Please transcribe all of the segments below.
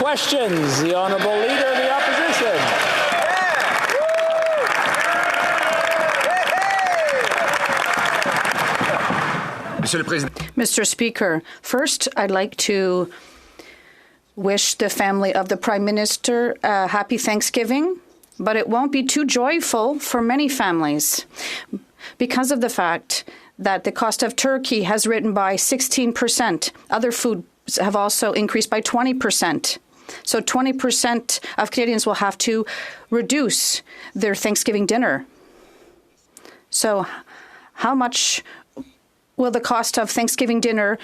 questions. The Honourable Leader of the Opposition. Mr. Speaker, first I'd like to wish the family of the Prime Minister a happy Thanksgiving, but it won't be too joyful for many families because of the fact that the cost of turkey has risen by 16%. Other foods have also increased by 20%. So 20% of Canadians will have to reduce their Thanksgiving dinner. So how much will the cost of Thanksgiving dinner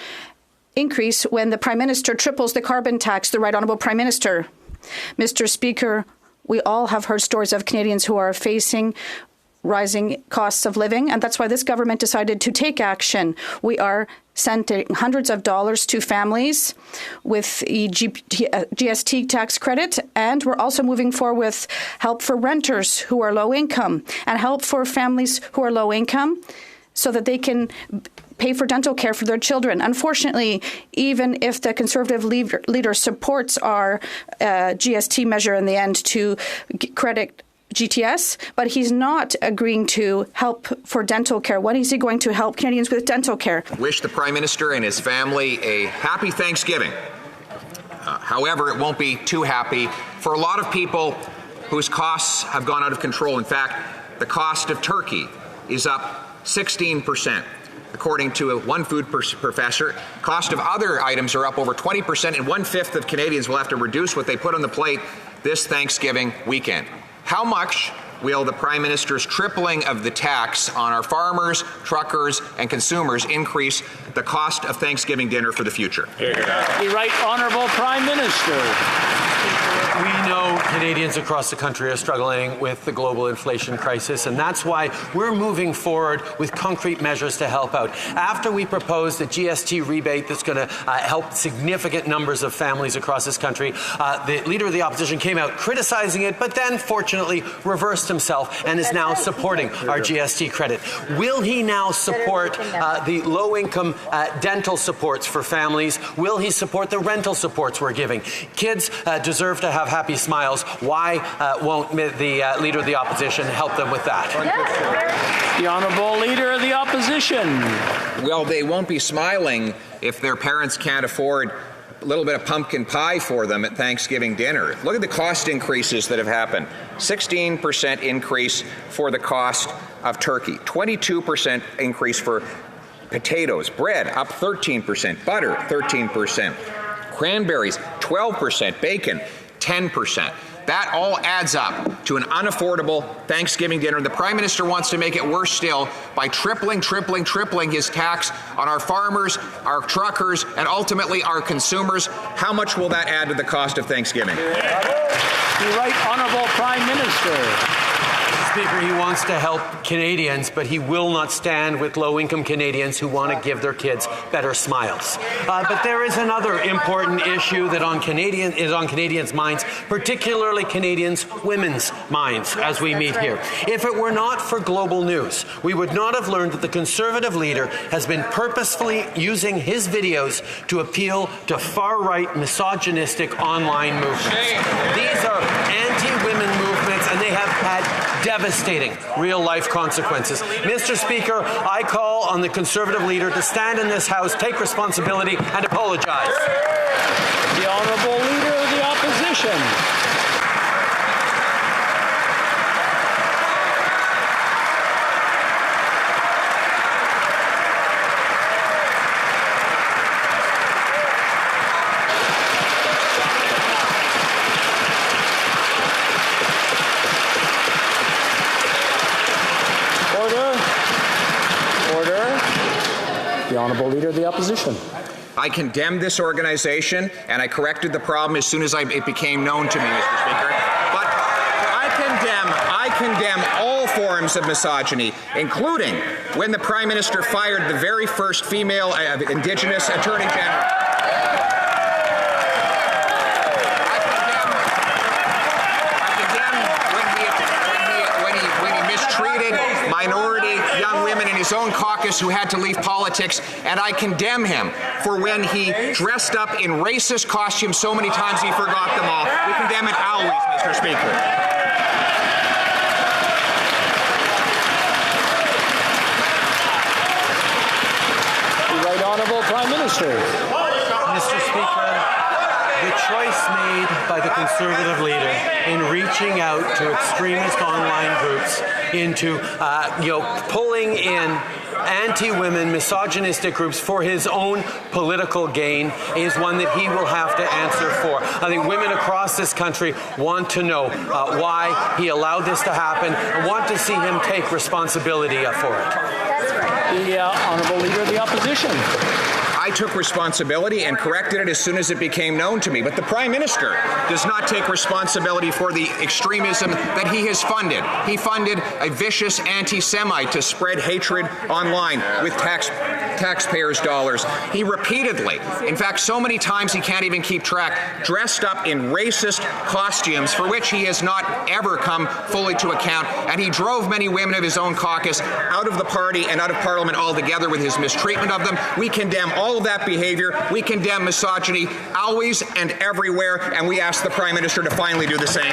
increase when the Prime Minister triples the carbon tax, the Right Honourable Prime Minister? Mr. Speaker, we all have heard stories of Canadians who are facing rising costs of living, and that's why this government decided to take action. We are sending hundreds of dollars to families with the GST tax credit, and we're also moving forward with help for renters who are low income and help for families who are low income so that they can pay for dental care for their children. Unfortunately, even if the Conservative leader supports our GST measure in the end to credit GTS, but he's not agreeing to help for dental care. When is he going to help Canadians with dental care? Wish the Prime Minister and his family a happy Thanksgiving. However, it won't be too happy for a lot of people whose costs have gone out of control. In fact, the cost of turkey is up 16%. According to one food professor, cost of other items are up over 20%, and 1/5 of Canadians will have to reduce what they put on the plate this Thanksgiving weekend. How much will the Prime Minister's tripling of the tax on our farmers, truckers, and consumers increase the cost of Thanksgiving dinner for the future? The Right Honourable Prime Minister. We know Canadians across the country are struggling with the global inflation crisis, and that's why we're moving forward with concrete measures to help out. After we proposed the GST rebate that's going to help significant numbers of families across this country, the Leader of the Opposition came out criticizing it, but then fortunately reversed himself and is now supporting our GST credit. Will he now support the low-income dental supports for families? Will he support the rental supports we're giving? Kids deserve to have happy smiles. Why won't the Leader of the Opposition help them with that? The Honourable Leader of the Opposition. Well, they won't be smiling if their parents can't afford a little bit of pumpkin pie for them at Thanksgiving dinner. Look at the cost increases that have happened. 16% increase for the cost of turkey, 22% increase for potatoes, bread up 13%, butter 13%, cranberries 12%, bacon 10%. That all adds up to an unaffordable Thanksgiving dinner. The Prime Minister wants to make it worse still by tripling his tax on our farmers, our truckers, and ultimately our consumers. How much will that add to the cost of Thanksgiving? The Right Honourable Prime Minister. Speaker, he wants to help Canadians, but he will not stand with low-income Canadians who want to give their kids better smiles. But there is another important issue that is on Canadians' minds, particularly Canadians' women's minds as we meet here. If it were not for global news, we would not have learned that the Conservative leader has been purposefully using his videos to appeal to far-right misogynistic online movements. These are anti-women movements, and they have had devastating real-life consequences. Mr. Speaker, I call on the Conservative leader to stand in this House, take responsibility, and apologize. The Honourable Leader of the Opposition. The Honourable Leader of the Opposition. I condemn this organization, and I corrected the problem as soon as it became known to me, Mr. Speaker. But I condemn all forms of misogyny, including when the Prime Minister fired the very first female Indigenous Attorney General. When he mistreated minority young women in his his own caucus who had to leave politics, and I condemn him for when he dressed up in racist costumes so many times he forgot them all. We condemn it always, Mr. Speaker. The Right Honourable Prime Minister. Mr. Speaker, the choice made by the Conservative leader in reaching out to extremist online groups into, pulling in anti-women, misogynistic groups for his own political gain is one that he will have to answer for. I think women across this country want to know why he allowed this to happen and want to see him take responsibility for it. The Honourable Leader of the Opposition. I took responsibility and corrected it as soon as it became known to me. But the Prime Minister does not take responsibility for the extremism that he has funded. He funded a vicious anti-Semite to spread hatred online with taxpayers' dollars. He repeatedly, in fact, so many times he can't even keep track, dressed up in racist costumes for which he has not ever come fully to account. And he drove many women of his own caucus out of the party and out of Parliament altogether with his mistreatment of them. We condemn all of that behavior. We condemn misogyny always and everywhere, and we ask the Prime Minister to finally do the same.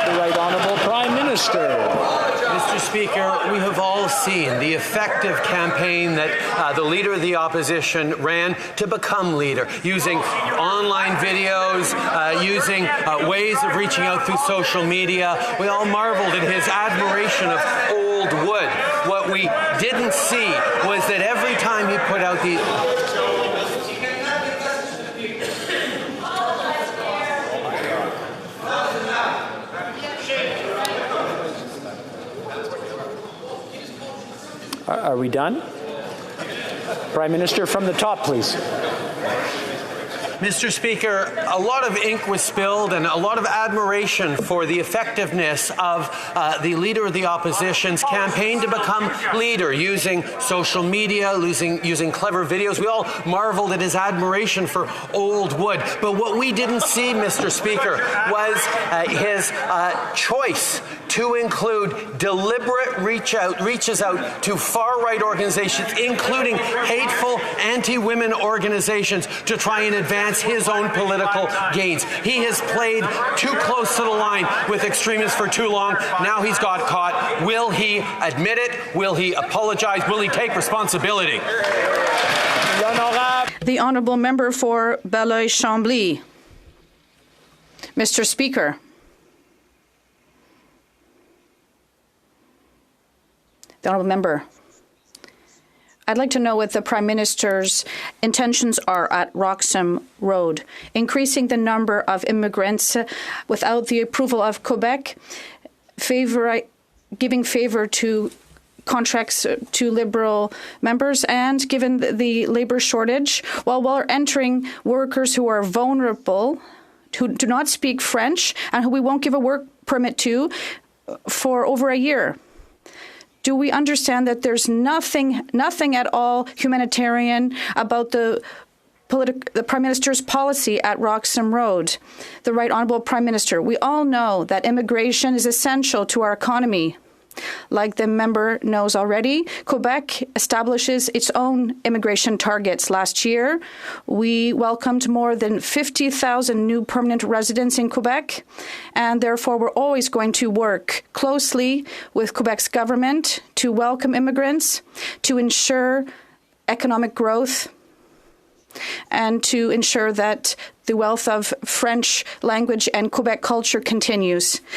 The Right Honourable Prime Minister. Mr. Speaker, we have all seen the effective campaign that the Leader of the Opposition ran to become leader, using online videos, using ways of reaching out through social media. We all marveled at his admiration of old wood. What we didn't see was that every time he put out these... Are we done? Prime Minister, from the top, please. Mr. Speaker, a lot of ink was spilled and a lot of admiration for the effectiveness of the Leader of the Opposition's campaign to become leader, using social media, using clever videos. We all marveled at his admiration for old wood. But what we didn't see, Mr. Speaker, was his choice to include deliberate reaches out to far-right organizations, including hateful anti-women organizations, to try and advance his own political gains. He has played too close to the line with extremists for too long. Now he's got caught. Will he admit it? Will he apologize? Will he take responsibility? The Honourable Member for Belleuil-Chambly. Mr. Speaker. The Honourable Member. I'd like to know what the Prime Minister's intentions are at Roxham Road, increasing the number of immigrants without the approval of Quebec, giving favour to contracts to Liberal members, and given the labour shortage, while we're entering workers who are vulnerable, who do not speak French, and who we won't give a work permit to for over a year. Do we understand that there's nothing at all humanitarian about the Prime Minister's policy at Roxham Road? The Right Honourable Prime Minister, we all know that immigration is essential to our economy. Like the member knows already, Quebec establishes its own immigration targets. Last year, we welcomed more than 50,000 new permanent residents in Quebec, and therefore we're always going to work closely with Quebec's government to welcome immigrants, to ensure economic growth, and to ensure that the wealth of French language and Quebec culture continues.